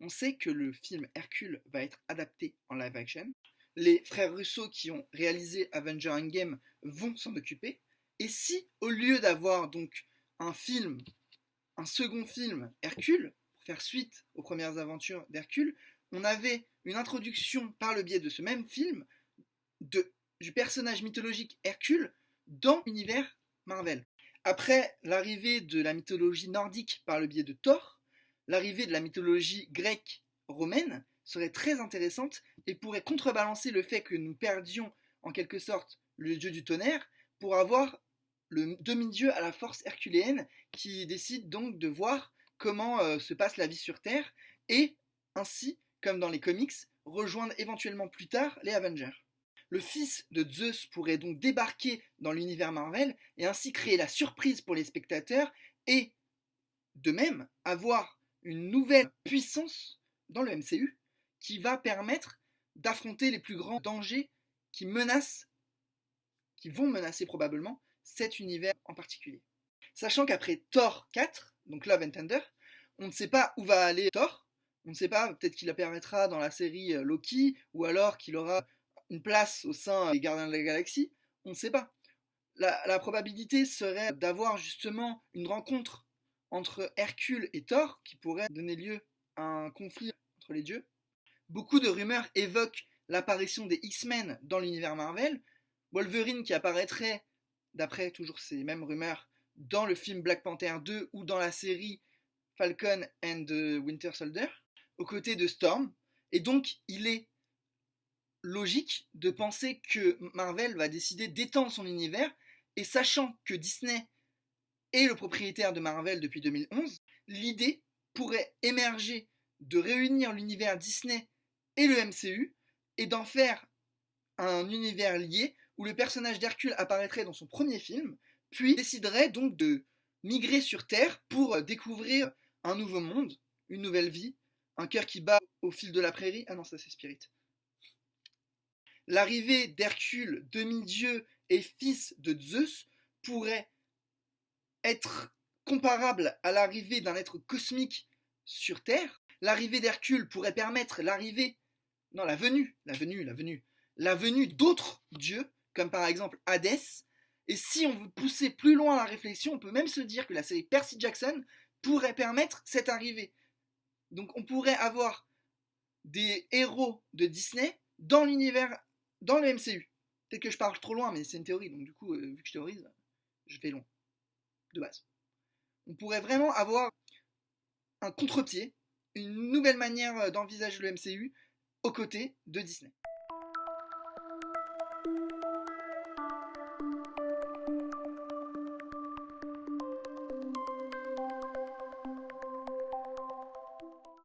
on sait que le film Hercule va être adapté en live action. Les frères Russo qui ont réalisé Avengers Endgame vont s'en occuper. Et si, au lieu d'avoir donc un second film Hercule, pour faire suite aux premières aventures d'Hercule, on avait une introduction par le biais de ce même film du personnage mythologique Hercule dans l'univers Marvel. Après l'arrivée de la mythologie nordique par le biais de Thor, l'arrivée de la mythologie grecque romaine serait très intéressante et pourrait contrebalancer le fait que nous perdions en quelque sorte le dieu du tonnerre pour avoir le demi-dieu à la force herculéenne qui décide donc de voir comment se passe la vie sur Terre et ainsi, comme dans les comics, rejoindre éventuellement plus tard les Avengers. Le fils de Zeus pourrait donc débarquer dans l'univers Marvel et ainsi créer la surprise pour les spectateurs et, de même, avoir une nouvelle puissance dans le MCU qui va permettre d'affronter les plus grands dangers qui vont menacer probablement cet univers en particulier. Sachant qu'après Thor 4, donc Love and Thunder, on ne sait pas où va aller Thor, on ne sait pas, peut-être qu'il apparaîtra dans la série Loki, ou alors qu'il aura une place au sein des Gardiens de la Galaxie, on ne sait pas. La probabilité serait d'avoir justement une rencontre entre Hercule et Thor qui pourrait donner lieu à un conflit entre les dieux. Beaucoup de rumeurs évoquent l'apparition des X-Men dans l'univers Marvel, Wolverine qui apparaîtrait, d'après toujours ces mêmes rumeurs, dans le film Black Panther 2 ou dans la série Falcon and the Winter Soldier, aux côtés de Storm. Et donc, il est logique de penser que Marvel va décider d'étendre son univers, et sachant que Disney est le propriétaire de Marvel depuis 2011, l'idée pourrait émerger de réunir l'univers Disney et le MCU et d'en faire un univers lié où le personnage d'Hercule apparaîtrait dans son premier film, puis déciderait donc de migrer sur Terre pour découvrir un nouveau monde, une nouvelle vie, un cœur qui bat au fil de la prairie. Ah non, ça c'est Spirit. L'arrivée d'Hercule, demi-dieu et fils de Zeus, pourrait être comparable à l'arrivée d'un être cosmique sur Terre. L'arrivée d'Hercule pourrait permettre la venue d'autres dieux, comme par exemple Hadès. Et si on veut pousser plus loin la réflexion, on peut même se dire que la série Percy Jackson pourrait permettre cette arrivée. Donc on pourrait avoir des héros de Disney dans l'univers, dans le MCU. Peut-être que je parle trop loin, mais c'est une théorie, donc du coup, vu que je théorise, je vais loin, de base. On pourrait vraiment avoir un contre-pied, une nouvelle manière d'envisager le MCU aux côtés de Disney.